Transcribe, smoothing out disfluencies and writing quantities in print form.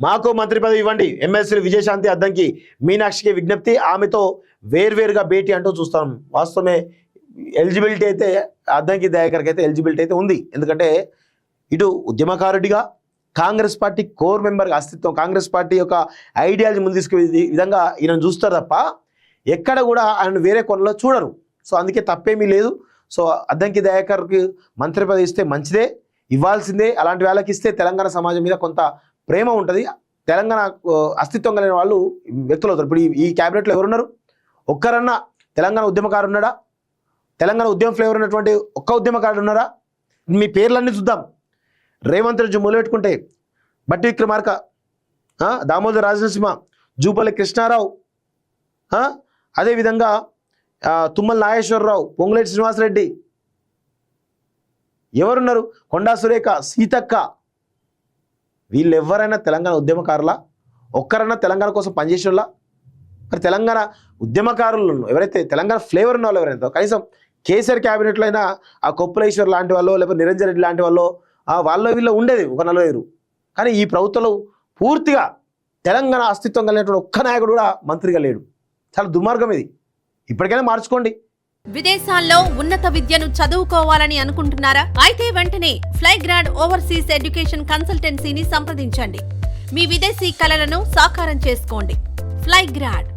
మాకు మంత్రి పదవి ఇవ్వండి. ఎమ్మెల్సీ విజయశాంతి అద్దంకి మీనాక్షికి విజ్ఞప్తి, ఆమెతో వేర్వేరుగా భేటీ అంటూ చూస్తాం. వాస్తవమే, ఎలిజిబిలిటీ అయితే అద్దంకి దయాకర్కి అయితే ఎలిజిబిలిటీ అయితే ఉంది. ఎందుకంటే ఇటు ఉద్యమకారుడిగా కాంగ్రెస్ పార్టీ కోర్ మెంబర్గా అస్తిత్వం, కాంగ్రెస్ పార్టీ యొక్క ఐడియాలజీ ముందు తీసుకునే విధంగా ఈయన చూస్తారు తప్ప ఎక్కడ కూడా ఆయన వేరే కొనలో చూడరు. సో అందుకే తప్పేమీ లేదు. సో అద్దంకి దయాకర్కి మంత్రి పదవి ఇస్తే మంచిదే, ఇవ్వాల్సిందే. అలాంటి వాళ్ళకి ఇస్తే తెలంగాణ సమాజం మీద కొంత ప్రేమ ఉంటుంది. తెలంగాణ అస్తిత్వం కలిగిన వాళ్ళు వ్యక్తులు అవుతారు. ఇప్పుడు ఈ క్యాబినెట్లో ఎవరున్నారు? ఒక్కరన్నా తెలంగాణ ఉద్యమకారు ఉన్నాడా? తెలంగాణ ఉద్యమ ఫ్లేవర్ ఉన్నటువంటి ఒక్క ఉద్యమకారుడు ఉన్నారా? మీ పేర్లన్నీ చూద్దాం. రేవంత్ రెడ్డి మొదలుపెట్టుకుంటే బట్టి విక్రమార్క, దామోదర్ రాజనరసింహ, జూపల్లి కృష్ణారావు, అదేవిధంగా తుమ్మల నాగేశ్వరరావు, పొంగులేటి శ్రీనివాసరెడ్డి, ఎవరున్నారు? కొండా సురేఖ, సీతక్క, వీళ్ళు ఎవరైనా తెలంగాణ ఉద్యమకారులా? ఒక్కరైనా తెలంగాణ కోసం పనిచేసేలా? మరి తెలంగాణ ఉద్యమకారులు ఎవరైతే తెలంగాణ ఫ్లేవర్ ఉన్న వాళ్ళు ఎవరైతే కనీసం కేసీఆర్ క్యాబినెట్లో అయినా ఆ కొప్పులేశ్వర్ లాంటి వాళ్ళు, లేకపోతే నిరంజన్ రెడ్డి లాంటి వాళ్ళు వాళ్ళ వీళ్ళు ఉండేది ఒక 40. కానీ ఈ ప్రభుత్వంలో పూర్తిగా తెలంగాణ అస్తిత్వం కలిగినటువంటి ఒక్క నాయకుడు కూడా మంత్రిగా లేడు. చాలా దుర్మార్గం ఇది. ఇప్పటికైనా మార్చుకోండి. విదేశాల్లో ఉన్నత విద్యను చదువుకోవాలని అనుకుంటున్నారా? అయితే వెంటనే ఫ్లైగ్రాడ్ ఓవర్సీస్ ఎడ్యుకేషన్ కన్సల్టెన్సీని సంప్రదించండి. మీ విదేశీ కలలను సాకారం చేసుకోండి. ఫ్లైగ్రాడ్.